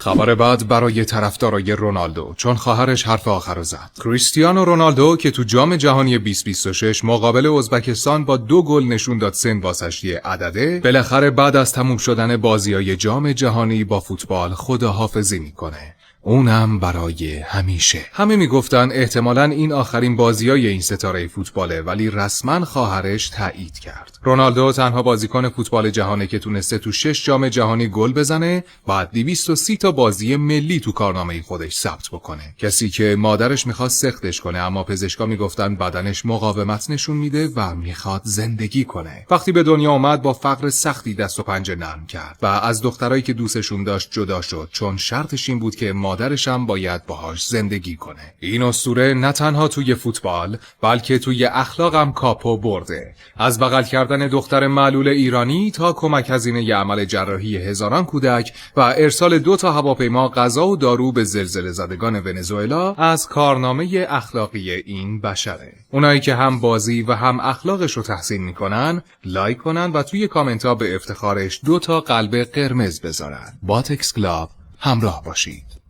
خبر بعد برای طرفدارای رونالدو، چون خواهرش حرف آخر رو زد. کریستیانو رونالدو که تو جام جهانی 2026 مقابل ازبکستان با 2 گل نشون داد سن واسش یه عدده، بالاخره بعد از تموم شدن بازیای جام جهانی با فوتبال خداحافظی میکنه. اونم برای همیشه. همه میگفتن احتمالاً این آخرین بازیای این ستاره فوتباله، ولی رسما خواهرش تایید کرد. رونالدو تنها بازیکن فوتبال جهانه که تونسته تو 6 جام جهانی گل بزنه، بعد 230 تا بازی ملی تو کارنامه خودش ثبت بکنه. کسی که مادرش میخواست سختش کنه، اما پزشکا میگفتن بدنش مقاومت نشون میده و میخواد زندگی کنه. وقتی به دنیا اومد با فقر سختی دست و پنجه نرم کرد و از دخترایی که دوستشون داشت جدا شد، چون شرطش این بود که مادرش هم باید باهاش زندگی کنه. این اسطوره نه تنها توی فوتبال بلکه توی اخلاقم کاپو برده. از بغل کردن دختر معلول ایرانی تا کمک هزینه عمل جراحی هزاران کودک و ارسال 2 تا هواپیما غذا و دارو به زلزله زدگان ونزوئلا از کارنامه اخلاقی این بشره. اونایی که هم بازی و هم اخلاقش رو تحسین میکنن، لایک کنن و توی کامنت ها به افتخارش 2 تا قلب قرمز بذارن. با تکس کلاب همراه باشید.